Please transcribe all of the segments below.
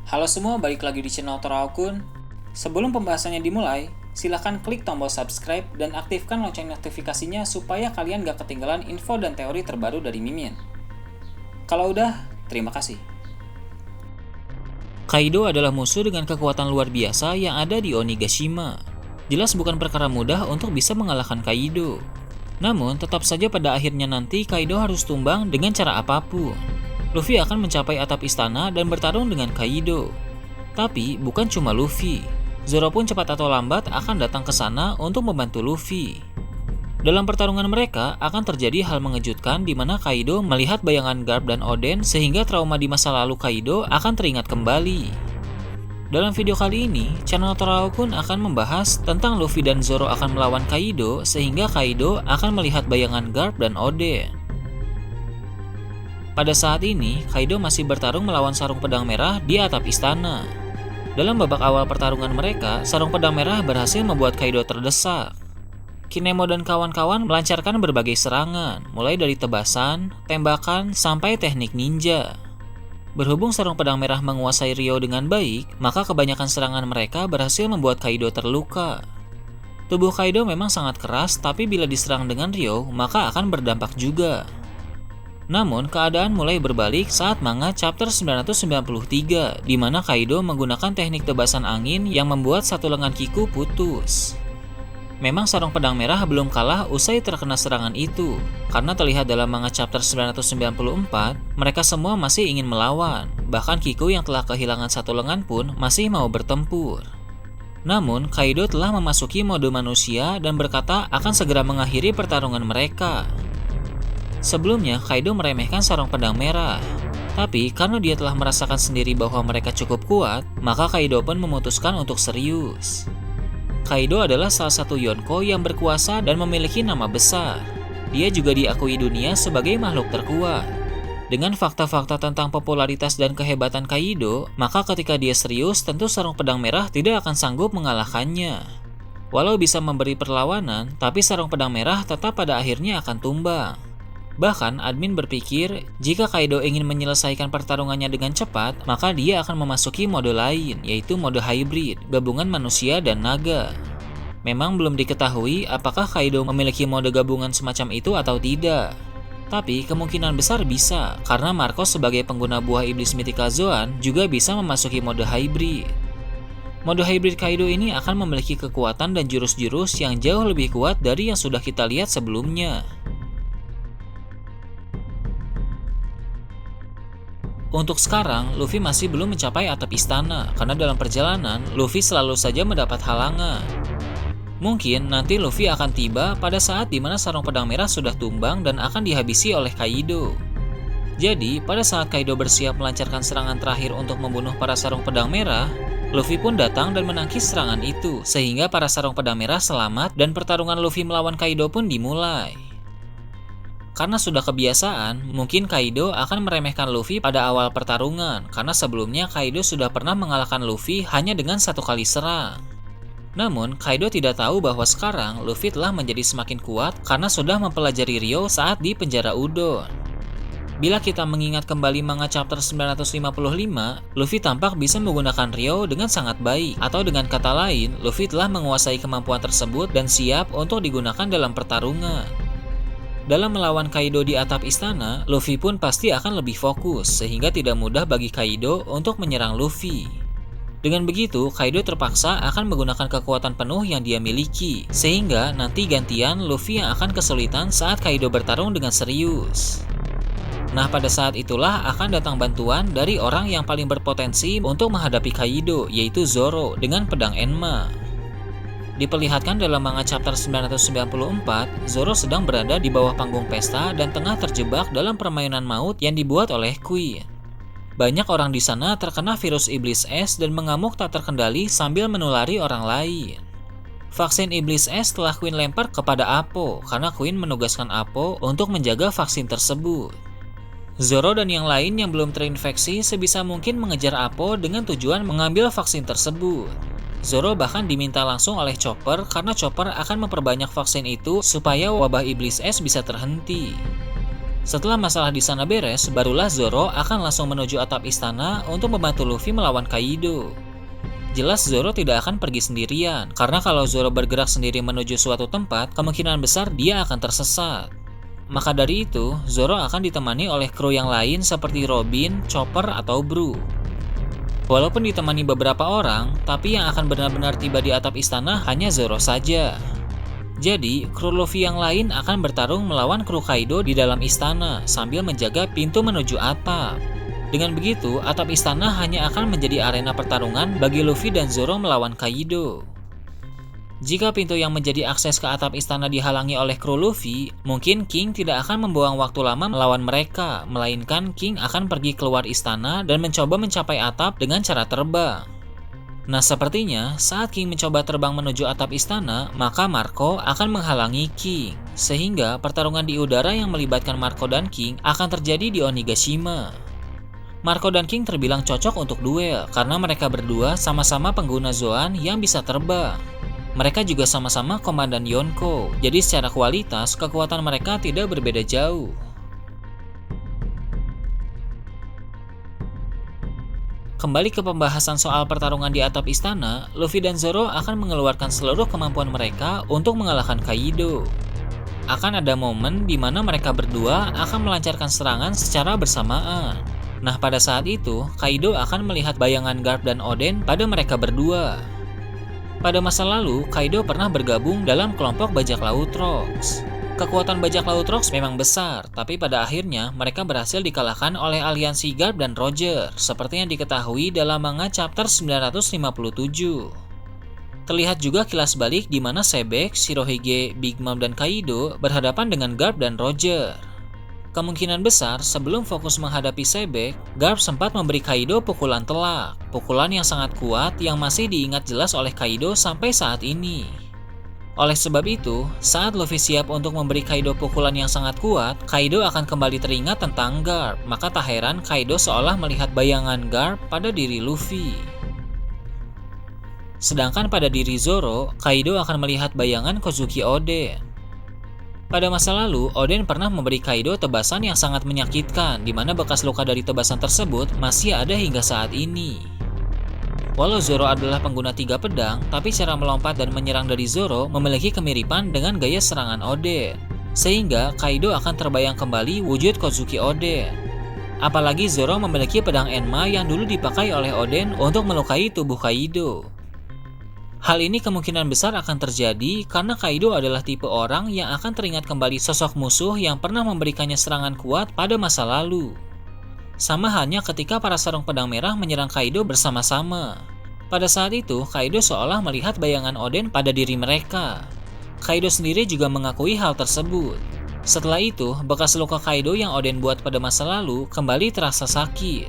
Halo semua, balik lagi di channel Toraokun. Sebelum pembahasannya dimulai, silahkan klik tombol subscribe dan aktifkan lonceng notifikasinya supaya kalian gak ketinggalan info dan teori terbaru dari Mimin. Kalau udah, terima kasih. Kaido adalah musuh dengan kekuatan luar biasa yang ada di Onigashima. Jelas bukan perkara mudah untuk bisa mengalahkan Kaido. Namun, tetap saja pada akhirnya nanti Kaido harus tumbang dengan cara apapun. Luffy akan mencapai atap istana dan bertarung dengan Kaido. Tapi bukan cuma Luffy. Zoro pun cepat atau lambat akan datang ke sana untuk membantu Luffy. Dalam pertarungan mereka akan terjadi hal mengejutkan di mana Kaido melihat bayangan Garp dan Oden sehingga trauma di masa lalu Kaido akan teringat kembali. Dalam video kali ini, channel Toraokun akan membahas tentang Luffy dan Zoro akan melawan Kaido sehingga Kaido akan melihat bayangan Garp dan Oden. Pada saat ini, Kaido masih bertarung melawan Sarung Pedang Merah di atap istana. Dalam babak awal pertarungan mereka, Sarung Pedang Merah berhasil membuat Kaido terdesak. Kinemo dan kawan-kawan melancarkan berbagai serangan, mulai dari tebasan, tembakan, sampai teknik ninja. Berhubung Sarung Pedang Merah menguasai Rio dengan baik, maka kebanyakan serangan mereka berhasil membuat Kaido terluka. Tubuh Kaido memang sangat keras, tapi bila diserang dengan Rio, maka akan berdampak juga. Namun, keadaan mulai berbalik saat manga chapter 993, di mana Kaido menggunakan teknik tebasan angin yang membuat satu lengan Kiku putus. Memang Sarung Pedang Merah belum kalah usai terkena serangan itu, karena terlihat dalam manga chapter 994, mereka semua masih ingin melawan, bahkan Kiku yang telah kehilangan satu lengan pun masih mau bertempur. Namun, Kaido telah memasuki mode manusia dan berkata akan segera mengakhiri pertarungan mereka. Sebelumnya, Kaido meremehkan Sarung Pedang Merah. Tapi, karena dia telah merasakan sendiri bahwa mereka cukup kuat, maka Kaido pun memutuskan untuk serius. Kaido adalah salah satu Yonko yang berkuasa dan memiliki nama besar. Dia juga diakui dunia sebagai makhluk terkuat. Dengan fakta-fakta tentang popularitas dan kehebatan Kaido, maka ketika dia serius, tentu Sarung Pedang Merah tidak akan sanggup mengalahkannya. Walau bisa memberi perlawanan, tapi Sarung Pedang Merah tetap pada akhirnya akan tumbang. Bahkan, admin berpikir jika Kaido ingin menyelesaikan pertarungannya dengan cepat, maka dia akan memasuki mode lain, yaitu mode hybrid, gabungan manusia dan naga. Memang belum diketahui apakah Kaido memiliki mode gabungan semacam itu atau tidak. Tapi kemungkinan besar bisa, karena Marcos sebagai pengguna buah iblis Mythical Zoan juga bisa memasuki mode hybrid. Mode hybrid Kaido ini akan memiliki kekuatan dan jurus-jurus yang jauh lebih kuat dari yang sudah kita lihat sebelumnya. Untuk sekarang, Luffy masih belum mencapai atap istana, karena dalam perjalanan, Luffy selalu saja mendapat halangan. Mungkin nanti Luffy akan tiba pada saat dimana Sarung Pedang Merah sudah tumbang dan akan dihabisi oleh Kaido. Jadi, pada saat Kaido bersiap melancarkan serangan terakhir untuk membunuh para Sarung Pedang Merah, Luffy pun datang dan menangkis serangan itu, sehingga para Sarung Pedang Merah selamat dan pertarungan Luffy melawan Kaido pun dimulai. Karena sudah kebiasaan, mungkin Kaido akan meremehkan Luffy pada awal pertarungan, karena sebelumnya Kaido sudah pernah mengalahkan Luffy hanya dengan satu kali serang. Namun, Kaido tidak tahu bahwa sekarang Luffy telah menjadi semakin kuat karena sudah mempelajari Rio saat di penjara Udon. Bila kita mengingat kembali manga chapter 955, Luffy tampak bisa menggunakan Rio dengan sangat baik, atau dengan kata lain, Luffy telah menguasai kemampuan tersebut dan siap untuk digunakan dalam pertarungan. Dalam melawan Kaido di atap istana, Luffy pun pasti akan lebih fokus, sehingga tidak mudah bagi Kaido untuk menyerang Luffy. Dengan begitu, Kaido terpaksa akan menggunakan kekuatan penuh yang dia miliki, sehingga nanti gantian Luffy yang akan kesulitan saat Kaido bertarung dengan serius. Nah, pada saat itulah akan datang bantuan dari orang yang paling berpotensi untuk menghadapi Kaido, yaitu Zoro dengan pedang Enma. Diperlihatkan dalam manga chapter 994, Zoro sedang berada di bawah panggung pesta dan tengah terjebak dalam permainan maut yang dibuat oleh Queen. Banyak orang di sana terkena virus iblis es dan mengamuk tak terkendali sambil menulari orang lain. Vaksin iblis es telah Queen lempar kepada Apo, karena Queen menugaskan Apo untuk menjaga vaksin tersebut. Zoro dan yang lain yang belum terinfeksi sebisa mungkin mengejar Apo dengan tujuan mengambil vaksin tersebut. Zoro bahkan diminta langsung oleh Chopper karena Chopper akan memperbanyak vaksin itu supaya wabah iblis es bisa terhenti. Setelah masalah di sana beres, barulah Zoro akan langsung menuju atap istana untuk membantu Luffy melawan Kaido. Jelas Zoro tidak akan pergi sendirian, karena kalau Zoro bergerak sendiri menuju suatu tempat, kemungkinan besar dia akan tersesat. Maka dari itu, Zoro akan ditemani oleh kru yang lain seperti Robin, Chopper, atau Brook. Walaupun ditemani beberapa orang, tapi yang akan benar-benar tiba di atap istana hanya Zoro saja. Jadi, kru Luffy yang lain akan bertarung melawan kru Kaido di dalam istana sambil menjaga pintu menuju atap. Dengan begitu, atap istana hanya akan menjadi arena pertarungan bagi Luffy dan Zoro melawan Kaido. Jika pintu yang menjadi akses ke atap istana dihalangi oleh kru Luffy, mungkin King tidak akan membuang waktu lama melawan mereka, melainkan King akan pergi keluar istana dan mencoba mencapai atap dengan cara terbang. Nah, sepertinya saat King mencoba terbang menuju atap istana, maka Marco akan menghalangi King, sehingga pertarungan di udara yang melibatkan Marco dan King akan terjadi di Onigashima. Marco dan King terbilang cocok untuk duel karena mereka berdua sama-sama pengguna Zoan yang bisa terbang. Mereka juga sama-sama komandan Yonko, jadi secara kualitas kekuatan mereka tidak berbeda jauh. Kembali ke pembahasan soal pertarungan di atap istana, Luffy dan Zoro akan mengeluarkan seluruh kemampuan mereka untuk mengalahkan Kaido. Akan ada momen di mana mereka berdua akan melancarkan serangan secara bersamaan. Nah, pada saat itu, Kaido akan melihat bayangan Garp dan Oden pada mereka berdua. Pada masa lalu, Kaido pernah bergabung dalam kelompok bajak laut Rocks. Kekuatan bajak laut Rocks memang besar, tapi pada akhirnya mereka berhasil dikalahkan oleh aliansi Garp dan Roger, seperti yang diketahui dalam manga chapter 957. Terlihat juga kilas balik di mana Sebek, Shirohige, Big Mom, dan Kaido berhadapan dengan Garp dan Roger. Kemungkinan besar sebelum fokus menghadapi Sebek, Garp sempat memberi Kaido pukulan telak, pukulan yang sangat kuat yang masih diingat jelas oleh Kaido sampai saat ini. Oleh sebab itu, saat Luffy siap untuk memberi Kaido pukulan yang sangat kuat, Kaido akan kembali teringat tentang Garp, maka tak heran Kaido seolah melihat bayangan Garp pada diri Luffy. Sedangkan pada diri Zoro, Kaido akan melihat bayangan Kozuki Oden. Pada masa lalu, Oden pernah memberi Kaido tebasan yang sangat menyakitkan, di mana bekas luka dari tebasan tersebut masih ada hingga saat ini. Walau Zoro adalah pengguna 3 pedang, tapi cara melompat dan menyerang dari Zoro memiliki kemiripan dengan gaya serangan Oden, sehingga Kaido akan terbayang kembali wujud Kozuki Oden. Apalagi Zoro memiliki pedang Enma yang dulu dipakai oleh Oden untuk melukai tubuh Kaido. Hal ini kemungkinan besar akan terjadi karena Kaido adalah tipe orang yang akan teringat kembali sosok musuh yang pernah memberikannya serangan kuat pada masa lalu. Sama halnya ketika para sarung pedang merah menyerang Kaido bersama-sama. Pada saat itu, Kaido seolah melihat bayangan Oden pada diri mereka. Kaido sendiri juga mengakui hal tersebut. Setelah itu, bekas luka Kaido yang Oden buat pada masa lalu kembali terasa sakit.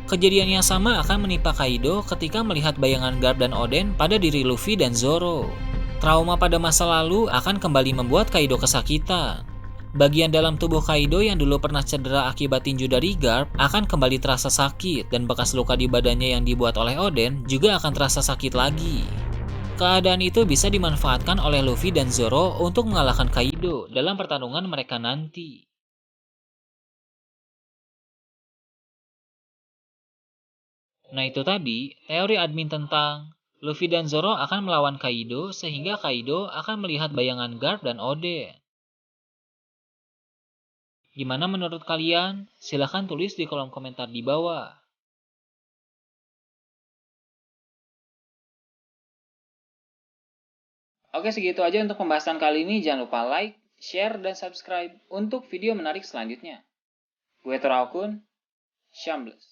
Kejadian yang sama akan menimpa Kaido ketika melihat bayangan Garp dan Oden pada diri Luffy dan Zoro. Trauma pada masa lalu akan kembali membuat Kaido kesakitan. Bagian dalam tubuh Kaido yang dulu pernah cedera akibat tinju dari Garp akan kembali terasa sakit, dan bekas luka di badannya yang dibuat oleh Oden juga akan terasa sakit lagi. Keadaan itu bisa dimanfaatkan oleh Luffy dan Zoro untuk mengalahkan Kaido dalam pertarungan mereka nanti. Nah, itu tadi teori admin tentang Luffy dan Zoro akan melawan Kaido sehingga Kaido akan melihat bayangan Garp dan Oden. Gimana menurut kalian? Silahkan tulis di kolom komentar di bawah. Oke, segitu aja untuk pembahasan kali ini. Jangan lupa like, share, dan subscribe untuk video menarik selanjutnya. Gue Torakun, Shambles.